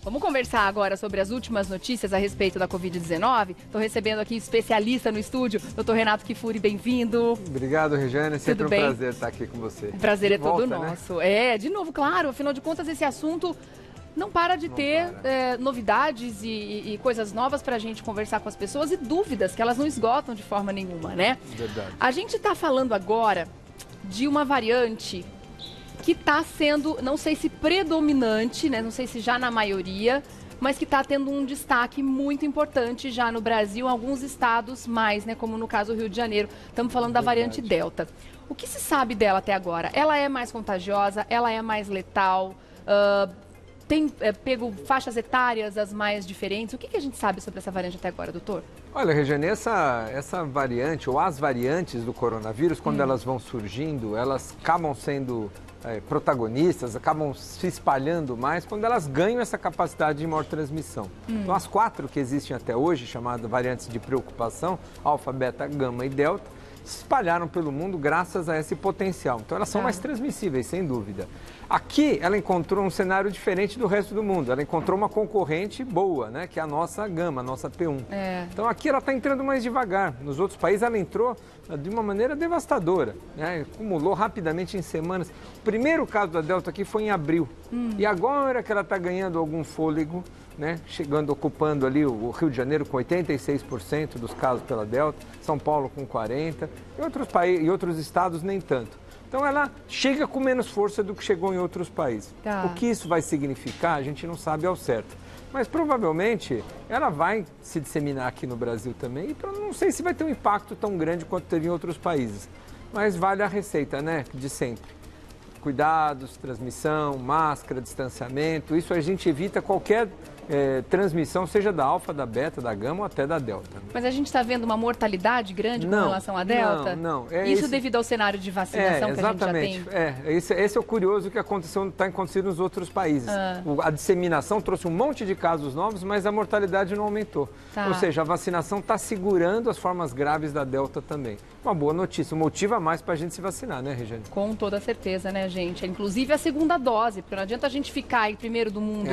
Vamos conversar agora sobre as últimas notícias a respeito da Covid-19. Estou recebendo aqui especialista no estúdio, Dr. Renato Kifuri, bem-vindo. Obrigado, Regiane. Sempre Tudo bem? prazer estar aqui com você. O prazer é todo volta, nosso. Né? De novo, claro. Afinal de contas, esse assunto não para de ter novidades e coisas novas para a gente conversar com as pessoas e dúvidas que elas não esgotam de forma nenhuma, né? Verdade. A gente está falando agora de uma variante que está sendo, não sei se predominante, né? Não sei se já na maioria, mas que está tendo um destaque muito importante já no Brasil, em alguns estados mais, né? Como no caso do Rio de Janeiro. Estamos falando da variante Delta. O que se sabe dela até agora? Ela é mais contagiosa? Ela é mais letal? Tem pego faixas etárias as mais diferentes? O que a gente sabe sobre essa variante até agora, doutor? Olha, Regiane, essa variante, ou as variantes do coronavírus, quando elas vão surgindo, elas acabam sendo protagonistas, acabam se espalhando mais quando elas ganham essa capacidade de maior transmissão. Então, as 4 que existem até hoje, chamadas variantes de preocupação, alfa, beta, gama e delta, se espalharam pelo mundo graças a esse potencial. Então, elas são mais transmissíveis, sem dúvida. Aqui, ela encontrou um cenário diferente do resto do mundo. Ela encontrou uma concorrente boa, né? Que é a nossa gama, a nossa P1. Então, aqui ela está entrando mais devagar. Nos outros países, ela entrou de uma maneira devastadora, né? Acumulou rapidamente em semanas. O primeiro caso da Delta aqui foi em abril. E agora que ela está ganhando algum fôlego, né? Chegando, ocupando ali o Rio de Janeiro com 86% dos casos pela Delta, São Paulo com 40%, e outros estados nem tanto. Então ela chega com menos força do que chegou em outros países. O que isso vai significar, a gente não sabe ao certo. Mas provavelmente ela vai se disseminar aqui no Brasil também, e não sei se vai ter um impacto tão grande quanto teve em outros países. Mas vale a receita, né, de sempre. Cuidados, transmissão, máscara, distanciamento, isso a gente evita qualquer transmissão, seja da alfa, da beta, da gama ou até da delta. Mas a gente está vendo uma mortalidade grande com relação à delta? Não. Isso devido ao cenário de vacinação que a gente já tem? Esse é o curioso que está acontecendo nos outros países. A disseminação trouxe um monte de casos novos, mas a mortalidade não aumentou. Ou seja, a vacinação está segurando as formas graves da delta também. Uma boa notícia, um motivo a mais para a gente se vacinar, né, Regiane? Com toda certeza, né, gente? Inclusive a segunda dose, porque não adianta a gente ficar aí primeiro do mundo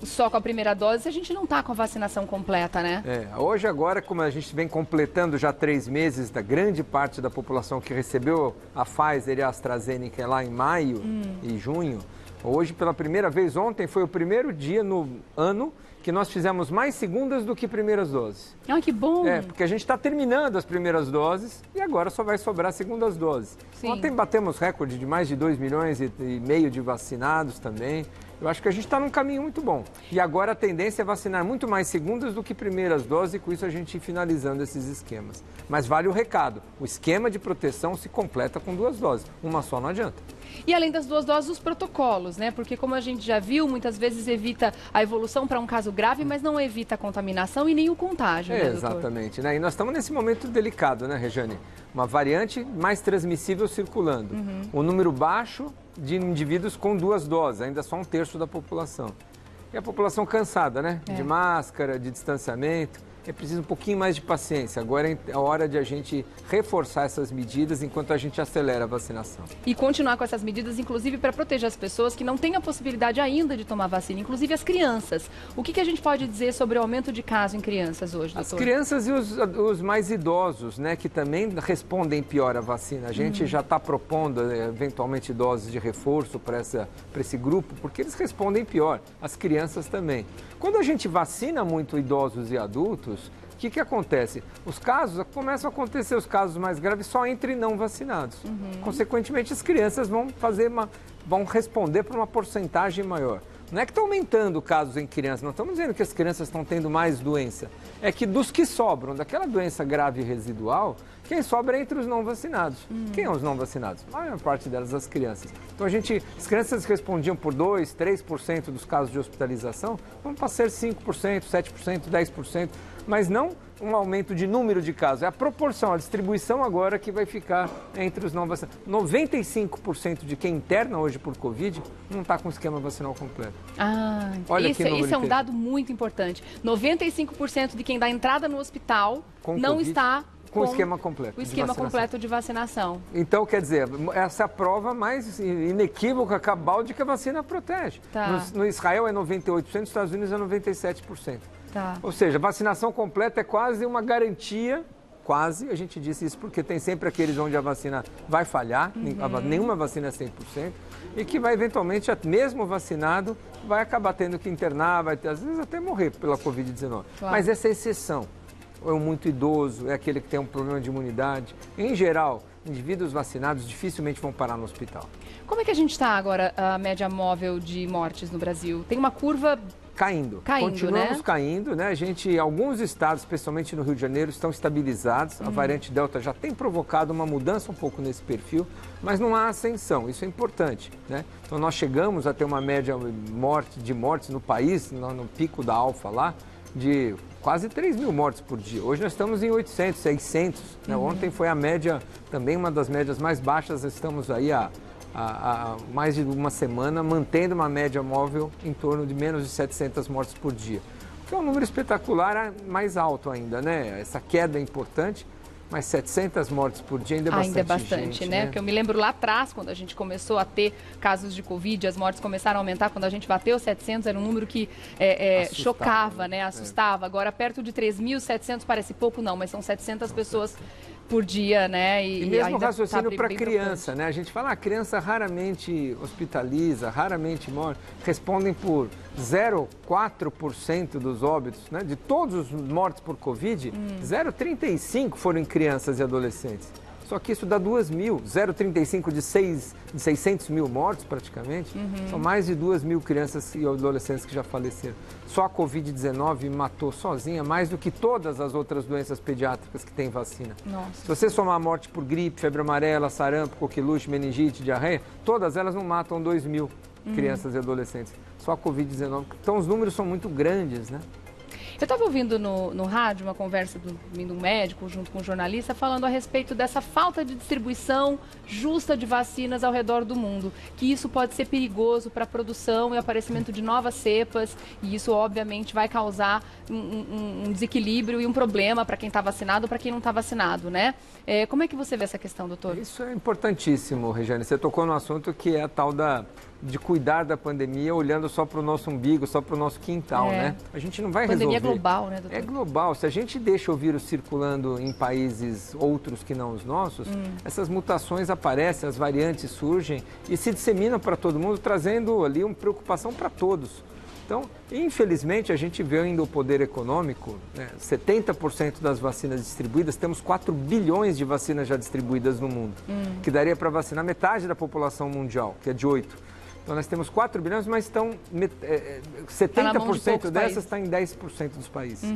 só com a primeira dose se a gente não está com a vacinação completa, né? Hoje agora, como a gente vem completando já 3 meses da grande parte da população que recebeu a Pfizer e a AstraZeneca lá em maio e junho, hoje pela primeira vez, ontem foi o primeiro dia no ano que nós fizemos mais segundas do que primeiras doses. Ah, que bom! Porque a gente está terminando as primeiras doses e agora só vai sobrar segundas doses. Sim. Ontem batemos recorde de mais de 2,5 milhões de vacinados também. Eu acho que a gente está num caminho muito bom. E agora a tendência é vacinar muito mais segundas do que primeiras doses e com isso a gente ir finalizando esses esquemas. Mas vale o recado, o esquema de proteção se completa com 2 doses, uma só não adianta. E além das 2 doses, os protocolos, né? Porque como a gente já viu, muitas vezes evita a evolução para um caso grave, mas não evita a contaminação e nem o contágio, né, doutor? Exatamente, né? E nós estamos nesse momento delicado, né, Regiane? Uma variante mais transmissível circulando. Um número baixo de indivíduos com 2 doses, ainda só 1/3 da população. E a população cansada, né? De máscara, de distanciamento. É preciso um pouquinho mais de paciência. Agora é a hora de a gente reforçar essas medidas enquanto a gente acelera a vacinação. E continuar com essas medidas, inclusive para proteger as pessoas que não têm a possibilidade ainda de tomar vacina, inclusive as crianças. O que a gente pode dizer sobre o aumento de casos em crianças hoje, doutor? As crianças e os mais idosos, né, que também respondem pior à vacina. A gente já está propondo, eventualmente, doses de reforço para esse grupo, porque eles respondem pior. As crianças também. Quando a gente vacina muito idosos e adultos, o que acontece? Começam a acontecer os casos mais graves só entre não vacinados. Consequentemente, as crianças vão responder por uma porcentagem maior. Não é que está aumentando casos em crianças, não estamos dizendo que as crianças estão tendo mais doença. É que dos que sobram daquela doença grave residual, quem sobra é entre os não vacinados. Quem são os não vacinados? A maior parte delas, as crianças. Então, as crianças respondiam por 2%, 3% dos casos de hospitalização, vão passar 5%, 7%, 10%, mas não um aumento de número de casos. É a proporção, a distribuição agora que vai ficar entre os não vacinados. 95% de quem interna hoje por Covid não está com o esquema vacinal completo. Olha esse é um dado muito importante. 95% de quem dá entrada no hospital não está com o esquema completo. O esquema completo de vacinação. Então, quer dizer, essa é a prova mais inequívoca, cabal, de que a vacina protege. Tá. No Israel é 98%, nos Estados Unidos é 97%. Tá. Ou seja, vacinação completa é quase uma garantia, quase, a gente disse isso porque tem sempre aqueles onde a vacina vai falhar, nenhuma vacina é 100%, e que vai eventualmente, mesmo vacinado, vai acabar tendo que internar, vai ter, às vezes até morrer pela Covid-19. Claro. Mas essa é exceção. É um muito idoso, é aquele que tem um problema de imunidade. Em geral, indivíduos vacinados dificilmente vão parar no hospital. Como é que a gente está agora, a média móvel de mortes no Brasil? Tem uma curva caindo. Continuamos, né? Caindo, né? Alguns estados, especialmente no Rio de Janeiro, estão estabilizados. A variante Delta já tem provocado uma mudança um pouco nesse perfil, mas não há ascensão. Isso é importante, né? Então nós chegamos a ter uma média de mortes no país, no pico da Alfa lá, de quase 3 mil mortes por dia. Hoje nós estamos em 800, 600. Né? Ontem foi a média, também uma das médias mais baixas. Estamos aí há mais de uma semana mantendo uma média móvel em torno de menos de 700 mortes por dia. Que é um número espetacular, mais alto ainda, né? Essa queda é importante, mas 700 mortes por dia ainda é bastante gente, né? Porque eu me lembro lá atrás, quando a gente começou a ter casos de Covid, as mortes começaram a aumentar, quando a gente bateu 700, era um número que chocava, né? Assustava. Agora, perto de 3.700 parece pouco, não, mas são 700 pessoas por dia, né? E mesmo raciocínio para criança, né? A gente fala, a criança raramente hospitaliza, raramente morre. Respondem por 0,4% dos óbitos, né? De todos os mortos por Covid, 0,35% foram em crianças e adolescentes. Só que isso dá 2.000, 0,35 de 600 mil mortos praticamente. São mais de 2.000 crianças e adolescentes que já faleceram. Só a Covid-19 matou sozinha mais do que todas as outras doenças pediátricas que têm vacina. Nossa. Se você somar a morte por gripe, febre amarela, sarampo, coqueluche, meningite, diarreia, todas elas não matam 2.000 crianças e adolescentes. Só a Covid-19. Então os números são muito grandes, né? Eu estava ouvindo no rádio uma conversa do um médico junto com um jornalista falando a respeito dessa falta de distribuição justa de vacinas ao redor do mundo, que isso pode ser perigoso para a produção e aparecimento de novas cepas, e isso obviamente vai causar um desequilíbrio e um problema para quem está vacinado ou para quem não está vacinado, né? Como é que você vê essa questão, doutor? Isso é importantíssimo, Regiane. Você tocou no assunto que é a tal de cuidar da pandemia olhando só para o nosso umbigo, só para o nosso quintal, né? A gente não vai resolver. A pandemia é global, né, doutor? É global. Se a gente deixa o vírus circulando em países outros que não os nossos, essas mutações aparecem, as variantes surgem e se disseminam para todo mundo, trazendo ali uma preocupação para todos. Então, infelizmente, a gente vê ainda o poder econômico, né? 70% das vacinas distribuídas, temos 4 bilhões de vacinas já distribuídas no mundo, que daria para vacinar metade da população mundial, que é de 8. Então, nós temos 4 bilhões, mas estão 70% dessas está em 10% dos países.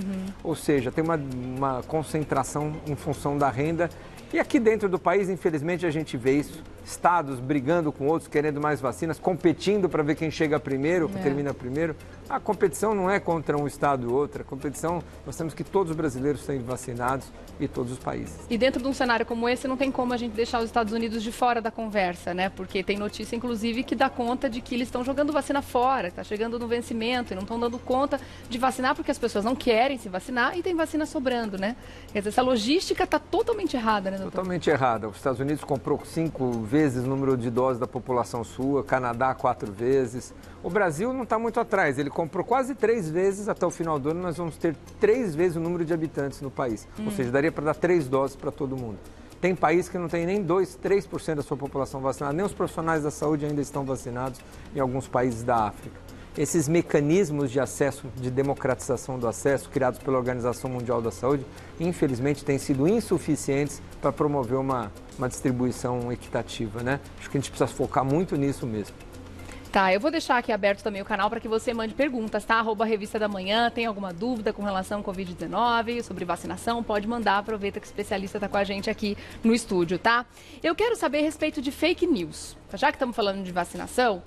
Ou seja, tem uma concentração em função da renda. E aqui dentro do país, infelizmente, a gente vê isso. Estados brigando com outros, querendo mais vacinas, competindo para ver quem chega primeiro, termina primeiro. A competição não é contra um estado e outro. A competição, nós temos que todos os brasileiros sejam vacinados e todos os países. E dentro de um cenário como esse, não tem como a gente deixar os Estados Unidos de fora da conversa, né? Porque tem notícia, inclusive, que dá conta de que eles estão jogando vacina fora, está chegando no vencimento e não estão dando conta de vacinar porque as pessoas não querem se vacinar e tem vacina sobrando, né? Quer dizer, essa logística está totalmente errada, né, doutor? Totalmente errada. Os Estados Unidos comprou 5 vezes o número de doses da população sua, Canadá 4 vezes. O Brasil não está muito atrás, ele comprou quase 3 vezes, até o final do ano nós vamos ter 3 vezes o número de habitantes no país. Ou seja, daria para dar 3 doses para todo mundo. Tem país que não tem nem 2, 3% da sua população vacinada, nem os profissionais da saúde ainda estão vacinados em alguns países da África. Esses mecanismos de acesso, de democratização do acesso, criados pela Organização Mundial da Saúde, infelizmente têm sido insuficientes para promover uma distribuição equitativa, né? Acho que a gente precisa focar muito nisso mesmo. Tá, eu vou deixar aqui aberto também o canal para que você mande perguntas, tá? @Revista da Manhã, tem alguma dúvida com relação ao Covid-19, sobre vacinação, pode mandar, aproveita que o especialista está com a gente aqui no estúdio, tá? Eu quero saber a respeito de fake news. Já que estamos falando de vacinação,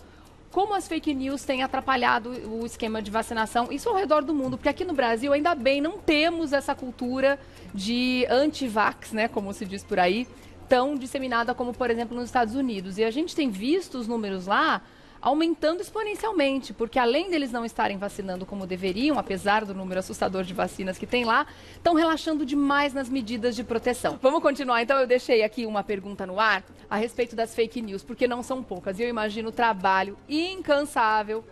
como as fake news têm atrapalhado o esquema de vacinação, isso ao redor do mundo, porque aqui no Brasil, ainda bem, não temos essa cultura de anti-vax, né, como se diz por aí, tão disseminada como, por exemplo, nos Estados Unidos. E a gente tem visto os números lá, aumentando exponencialmente, porque além deles não estarem vacinando como deveriam, apesar do número assustador de vacinas que tem lá, estão relaxando demais nas medidas de proteção. Vamos continuar, então eu deixei aqui uma pergunta no ar a respeito das fake news, porque não são poucas, e eu imagino o trabalho incansável,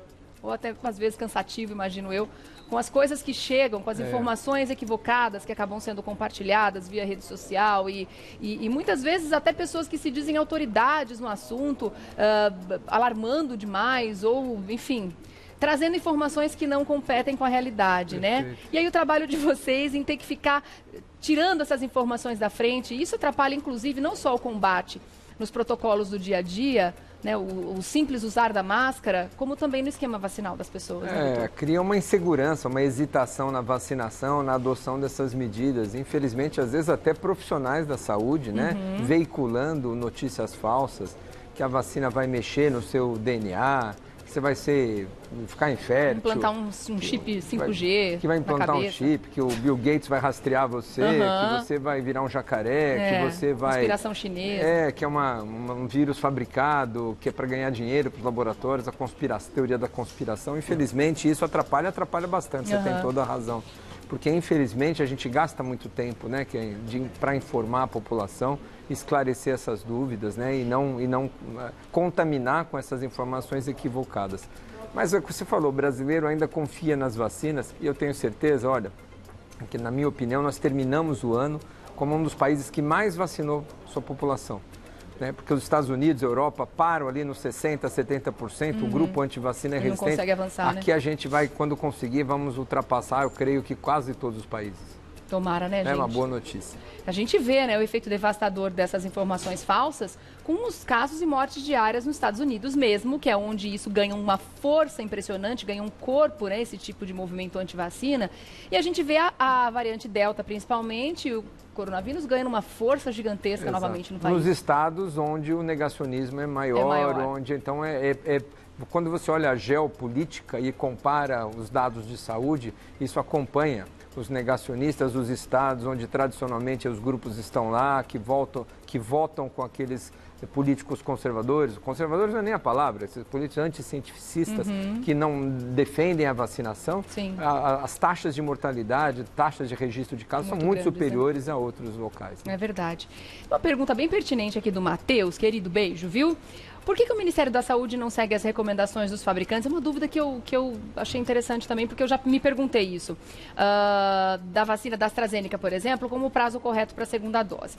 ou até às vezes cansativo, imagino eu, com as coisas que chegam, com as informações equivocadas que acabam sendo compartilhadas via rede social e muitas vezes até pessoas que se dizem autoridades no assunto, alarmando demais ou, enfim, trazendo informações que não competem com a realidade, né? E aí o trabalho de vocês em ter que ficar tirando essas informações da frente, isso atrapalha inclusive não só o combate nos protocolos do dia a dia, né, o simples usar da máscara, como também no esquema vacinal das pessoas. Né, cria uma insegurança, uma hesitação na vacinação, na adoção dessas medidas. Infelizmente, às vezes até profissionais da saúde, né, veiculando notícias falsas, que a vacina vai mexer no seu DNA, que você vai ficar infértil. Implantar um chip 5G que vai implantar um chip, que o Bill Gates vai rastrear você, que você vai virar um jacaré, que você vai... Conspiração chinesa. Que é um vírus fabricado, que é para ganhar dinheiro para os laboratórios, a teoria da conspiração. Infelizmente, isso atrapalha bastante, você tem toda a razão. Porque, infelizmente, a gente gasta muito tempo, né, para informar a população, esclarecer essas dúvidas, né, e não contaminar com essas informações equivocadas. Mas é o que você falou, o brasileiro ainda confia nas vacinas e eu tenho certeza, olha, que na minha opinião nós terminamos o ano como um dos países que mais vacinou sua população. Né? Porque os Estados Unidos, a Europa, param ali nos 60%, 70%, o grupo antivacina é resistente. Não consegue avançar, aqui a gente vai, quando conseguir, vamos ultrapassar, eu creio que quase todos os países. Tomara, né, gente? É uma boa notícia. A gente vê, né, o efeito devastador dessas informações falsas com os casos e mortes diárias nos Estados Unidos mesmo, que é onde isso ganha uma força impressionante, ganha um corpo, né, esse tipo de movimento antivacina. E a gente vê a variante Delta, principalmente, o coronavírus ganha uma força gigantesca novamente no país. Nos estados onde o negacionismo é maior. Onde então quando você olha a geopolítica e compara os dados de saúde, isso acompanha os negacionistas, os estados onde tradicionalmente os grupos estão lá, que votam com aqueles políticos conservadores. Conservadores não é nem a palavra, esses políticos anticientificistas que não defendem a vacinação. As taxas de mortalidade, taxas de registro de casos são muito superiores a outros locais. Né? É verdade. Uma pergunta bem pertinente aqui do Matheus, querido, beijo, viu? Por que o Ministério da Saúde não segue as recomendações dos fabricantes? É uma dúvida que eu achei interessante também, porque eu já me perguntei isso. Da vacina da AstraZeneca, por exemplo, como o prazo correto para a segunda dose.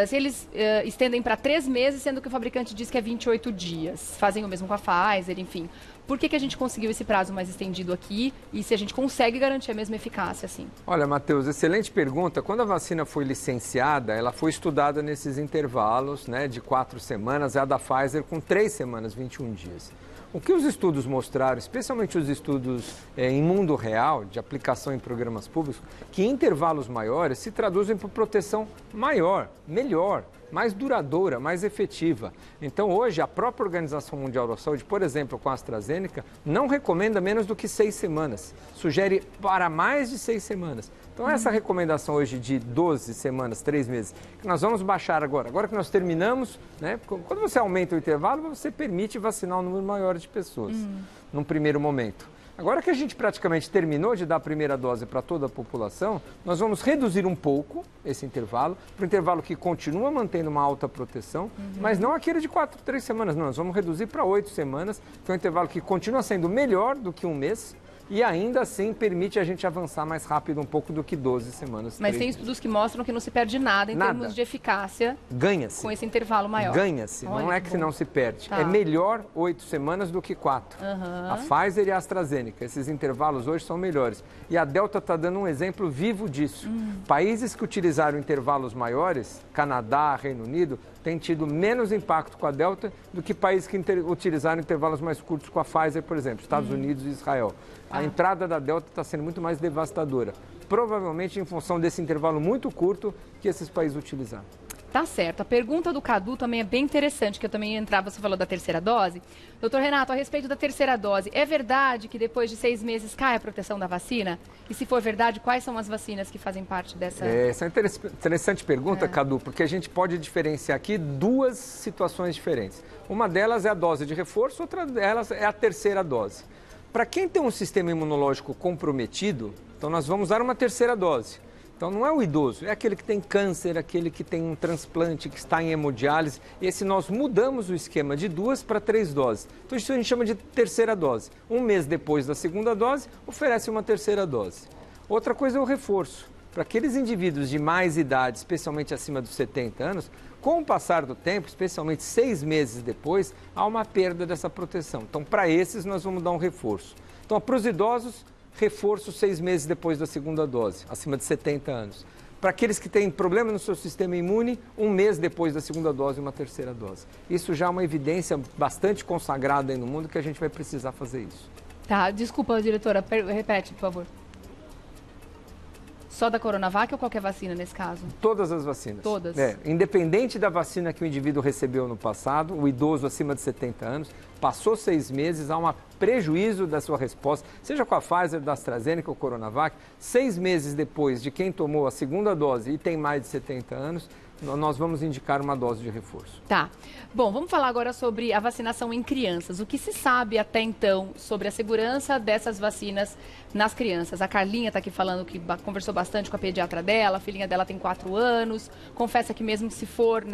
Se eles estendem para 3 meses, sendo que o fabricante diz que é 28 dias. Fazem o mesmo com a Pfizer, enfim. Por que a gente conseguiu esse prazo mais estendido aqui e se a gente consegue garantir a mesma eficácia assim? Olha, Matheus, excelente pergunta. Quando a vacina foi licenciada, ela foi estudada nesses intervalos, né, de 4 semanas, a da Pfizer com 3 semanas, 21 dias. O que os estudos mostraram, especialmente os estudos em mundo real, de aplicação em programas públicos, que intervalos maiores se traduzem por proteção maior, melhor, mais duradoura, mais efetiva. Então, hoje, a própria Organização Mundial da Saúde, por exemplo, com a AstraZeneca, não recomenda menos do que 6 semanas. Sugere para mais de 6 semanas. Então, essa recomendação hoje de 12 semanas, 3 meses, que nós vamos baixar agora. Agora que nós terminamos, né, quando você aumenta o intervalo, você permite vacinar um número maior de pessoas, num primeiro momento. Agora que a gente praticamente terminou de dar a primeira dose para toda a população, nós vamos reduzir um pouco esse intervalo, para um intervalo que continua mantendo uma alta proteção, mas não aquele de 3 semanas, não. Nós vamos reduzir para 8 semanas, que é um intervalo que continua sendo melhor do que um mês, e ainda assim permite a gente avançar mais rápido um pouco do que 12 semanas. Mas tem estudos que mostram que não se perde nada em termos de eficácia. Ganha-se. Com esse intervalo maior. Ganha-se, não é que não se perde. É melhor 8 semanas do que 4. A Pfizer e a AstraZeneca, esses intervalos hoje são melhores. E a Delta está dando um exemplo vivo disso. Países que utilizaram intervalos maiores, Canadá, Reino Unido, têm tido menos impacto com a Delta do que países que utilizaram intervalos mais curtos com a Pfizer, por exemplo, Estados Unidos e Israel. A entrada da Delta está sendo muito mais devastadora, provavelmente em função desse intervalo muito curto que esses países utilizaram. Tá certo. A pergunta do Cadu também é bem interessante, que eu também ia entrar, você falou da terceira dose. Doutor Renato, a respeito da terceira dose, é verdade que depois de 6 meses cai a proteção da vacina? E se for verdade, quais são as vacinas que fazem parte dessa... Essa é uma interessante pergunta, Cadu, porque a gente pode diferenciar aqui 2 situações diferentes. Uma delas é a dose de reforço, outra delas é a terceira dose. Para quem tem um sistema imunológico comprometido, então nós vamos dar uma terceira dose. Então não é o idoso, é aquele que tem câncer, aquele que tem um transplante, que está em hemodiálise. Esse nós mudamos o esquema de 2 para 3 doses. Então isso a gente chama de terceira dose. 1 mês depois da segunda dose, oferece uma terceira dose. Outra coisa é o reforço. Para aqueles indivíduos de mais idade, especialmente acima dos 70 anos, com o passar do tempo, especialmente 6 meses depois, há uma perda dessa proteção. Então para esses nós vamos dar um reforço. Então para os idosos, reforço 6 meses depois da segunda dose, acima de 70 anos. Para aqueles que têm problema no seu sistema imune, 1 mês depois da segunda dose, uma terceira dose. Isso já é uma evidência bastante consagrada aí no mundo que a gente vai precisar fazer isso. Tá, desculpa, diretora, repete, por favor. Só da Coronavac ou qualquer vacina nesse caso? Todas as vacinas. Todas? Independente da vacina que o indivíduo recebeu no passado, o idoso acima de 70 anos, passou 6 meses, há um prejuízo da sua resposta, seja com a Pfizer, da AstraZeneca ou Coronavac, 6 meses depois de quem tomou a segunda dose e tem mais de 70 anos, nós vamos indicar uma dose de reforço. Tá. Bom, vamos falar agora sobre a vacinação em crianças. O que se sabe até então sobre a segurança dessas vacinas nas crianças? A Carlinha está aqui falando que conversou bastante com a pediatra dela, a filhinha dela tem 4 anos, confessa que mesmo se for,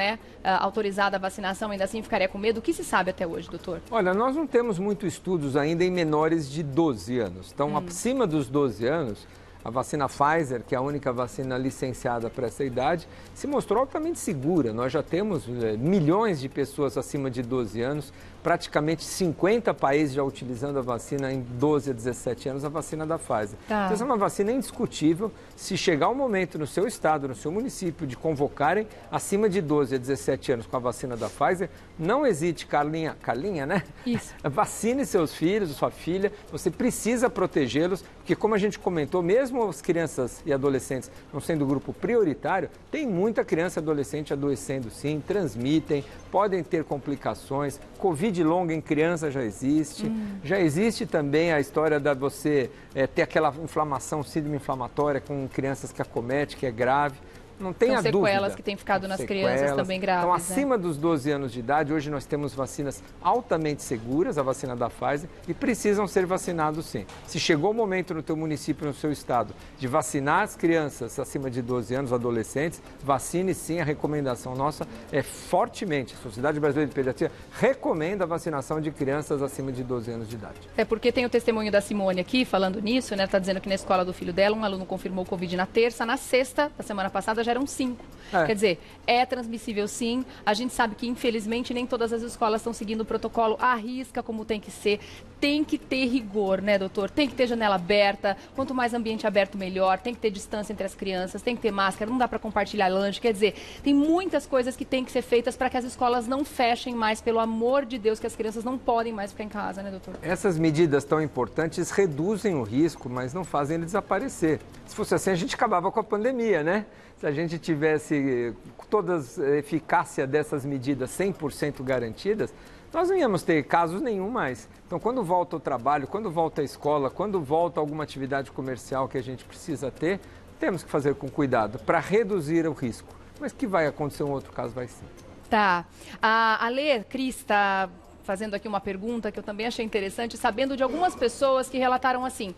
autorizada a vacinação, ainda assim ficaria com medo. O que se sabe até hoje, doutor? Olha, nós não temos muitos estudos ainda em menores de 12 anos. Então, acima dos 12 anos, a vacina Pfizer, que é a única vacina licenciada para essa idade, se mostrou altamente segura. Nós já temos milhões de pessoas acima de 12 anos, praticamente 50 países já utilizando a vacina em 12 a 17 anos, a vacina da Pfizer. Tá. Então, essa é uma vacina indiscutível. Se chegar o momento no seu estado, no seu município, de convocarem acima de 12 a 17 anos com a vacina da Pfizer, não hesite, Carlinha, né? Isso. Vacine seus filhos, sua filha, você precisa protegê-los, porque como a gente comentou, mesmo as crianças e adolescentes não sendo grupo prioritário, tem muita criança e adolescente adoecendo sim, transmitem, podem ter complicações. Covid longa em criança já existe. Já existe também a história da você ter aquela inflamação, síndrome inflamatória com crianças que acomete, que é grave. Não tenha dúvida. São sequelas que têm ficado nas crianças também graves. Então, acima dos 12 anos de idade, hoje nós temos vacinas altamente seguras, a vacina da Pfizer, e precisam ser vacinados sim. Se chegou o momento no teu município, no seu estado, de vacinar as crianças acima de 12 anos, adolescentes, vacine sim. A recomendação nossa é fortemente, a Sociedade Brasileira de Pediatria recomenda a vacinação de crianças acima de 12 anos de idade. É porque tem o testemunho da Simone aqui, falando nisso, né? Está dizendo que na escola do filho dela, um aluno confirmou Covid na terça, na sexta, da semana passada, já eram 5. Quer dizer, é transmissível sim. A gente sabe que, infelizmente, nem todas as escolas estão seguindo o protocolo à risca como tem que ser. Tem que ter rigor, né, doutor? Tem que ter janela aberta. Quanto mais ambiente aberto, melhor. Tem que ter distância entre as crianças, tem que ter máscara, não dá para compartilhar lanche. Quer dizer, tem muitas coisas que têm que ser feitas para que as escolas não fechem mais, pelo amor de Deus, que as crianças não podem mais ficar em casa, né, doutor? Essas medidas tão importantes reduzem o risco, mas não fazem ele desaparecer. Se fosse assim, a gente acabava com a pandemia, né? Se a gente tivesse toda a eficácia dessas medidas 100% garantidas, nós não íamos ter casos nenhum mais. Então, quando volta o trabalho, quando volta a escola, quando volta alguma atividade comercial que a gente precisa ter, temos que fazer com cuidado para reduzir o risco. Mas que vai acontecer um outro caso, vai sim. Tá. A Lê Cris está fazendo aqui uma pergunta que eu também achei interessante, sabendo de algumas pessoas que relataram assim: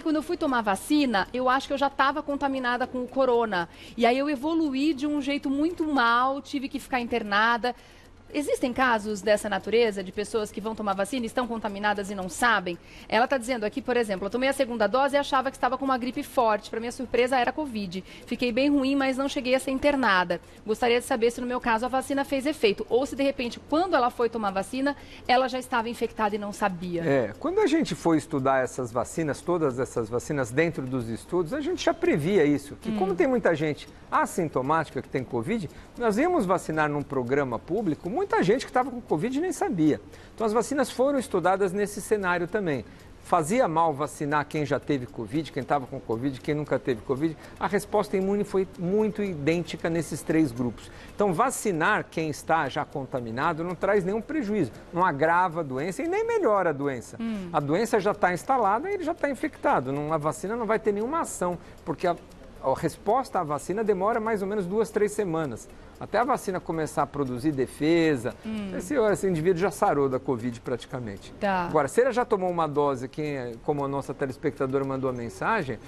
quando eu fui tomar vacina, eu acho que eu já estava contaminada com o corona. E aí eu evoluí de um jeito muito mal, tive que ficar internada. Existem casos dessa natureza, de pessoas que vão tomar vacina e estão contaminadas e não sabem? Ela está dizendo aqui, por exemplo, eu tomei a segunda dose e achava que estava com uma gripe forte. Para minha surpresa, era Covid. Fiquei bem ruim, mas não cheguei a ser internada. Gostaria de saber se, no meu caso, a vacina fez efeito. Ou se, de repente, quando ela foi tomar vacina, ela já estava infectada e não sabia. Quando a gente foi estudar essas vacinas, todas essas vacinas dentro dos estudos, a gente já previa isso. Que como tem muita gente assintomática que tem Covid, nós íamos vacinar num programa público muita gente que estava com Covid nem sabia. Então, as vacinas foram estudadas nesse cenário também. fazia mal vacinar quem já teve Covid, quem estava com Covid, quem nunca teve Covid? A resposta imune foi muito idêntica nesses 3 grupos. Então, vacinar quem está já contaminado não traz nenhum prejuízo, não agrava a doença e nem melhora a doença. A doença já está instalada e ele já está infectado. A vacina não vai ter nenhuma ação, porque a resposta à vacina demora mais ou menos 2, 3 semanas. Até a vacina começar a produzir defesa, esse indivíduo já sarou da Covid praticamente. Tá. Agora, se ele já tomou uma dose, como a nossa telespectadora mandou a mensagem,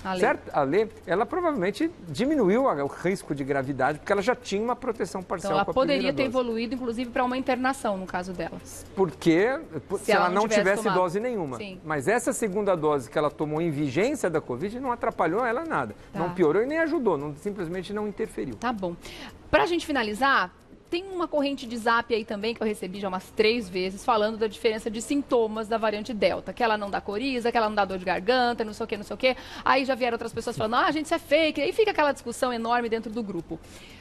a Lê, ela provavelmente diminuiu o risco de gravidade, porque ela já tinha uma proteção parcial então, ela com a primeira poderia ter dose. evoluído, inclusive, para uma internação, no caso dela. Porque se ela não tivesse tomado dose nenhuma. Sim. Mas essa segunda dose que ela tomou em vigência da Covid não atrapalhou ela nada. Tá. Não piorou e nem ajudou, simplesmente não interferiu. Tá bom. Pra gente finalizar, tem uma corrente de zap aí também que eu recebi já umas 3 vezes falando da diferença de sintomas da variante Delta, que ela não dá coriza, que ela não dá dor de garganta, não sei o que, não sei o que. Aí já vieram outras pessoas falando, gente, isso é fake. Aí fica aquela discussão enorme dentro do grupo.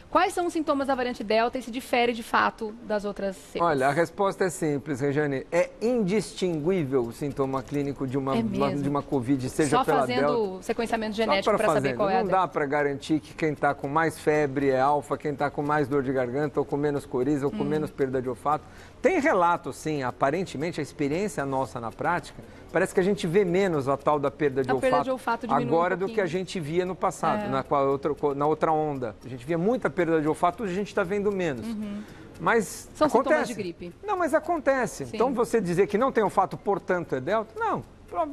Quais são os sintomas da variante Delta e se difere de fato das outras cepas? Olha, a resposta é simples, Regiane. É indistinguível o sintoma clínico de uma Covid, seja pela Delta. Só fazendo sequenciamento genético para saber qual é a Não dá para garantir que quem está com mais febre é alfa, quem está com mais dor de garganta, ou com menos coriza, ou com menos perda de olfato. Tem relato, sim, aparentemente, a experiência nossa na prática, parece que a gente vê menos a tal da perda de olfato agora do que a gente via no passado, na outra onda. A gente via muita perda de olfato, hoje a gente está vendo menos. Mas são acontece. Sintomas de gripe. Não, mas acontece. Sim. Então você dizer que não tem olfato, portanto é Delta? Não.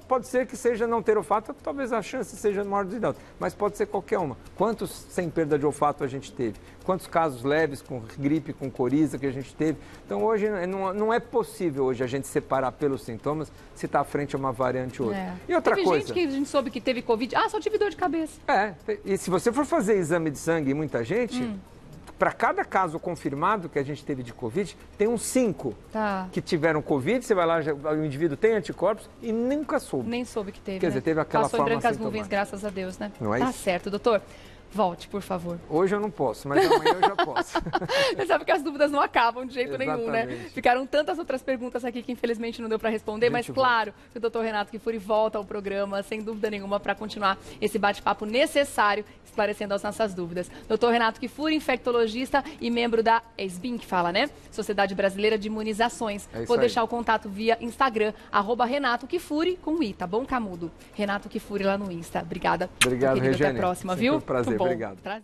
Pode ser que seja não ter olfato, talvez a chance seja maior de Delta, mas pode ser qualquer uma. Quantos sem perda de olfato a gente teve? Quantos casos leves com gripe, com coriza que a gente teve? Então hoje não é possível hoje a gente separar pelos sintomas se está à frente a uma variante ou outra. E outra teve coisa... gente que a gente soube que teve Covid, só tive dor de cabeça. E se você for fazer exame de sangue em muita gente... Para cada caso confirmado que a gente teve de Covid, tem uns 5 que tiveram Covid. Você vai lá, o indivíduo tem anticorpos e nunca soube. Nem soube que teve, Quer dizer, teve aquela Passou forma em brancas sintomática. nuvens, graças a Deus, né? Não é Tá isso? certo, doutor. Volte, por favor. Hoje eu não posso, mas amanhã eu já posso. Você sabe que as dúvidas não acabam de jeito nenhum, né? Exatamente. Ficaram tantas outras perguntas aqui que infelizmente não deu para responder, mas claro, que o doutor Renato Kifuri volta ao programa, sem dúvida nenhuma, para continuar esse bate-papo necessário, esclarecendo as nossas dúvidas. Doutor Renato Kifuri, infectologista e membro da SBIM, que fala, né? Sociedade Brasileira de Imunizações. Vou deixar o contato via Instagram, @Renato Kifuri, com I, tá bom, Camudo? Renato Kifuri lá no Insta. Obrigada. Obrigado, Regiane. Até a próxima, Sempre viu? um prazer, obrigado.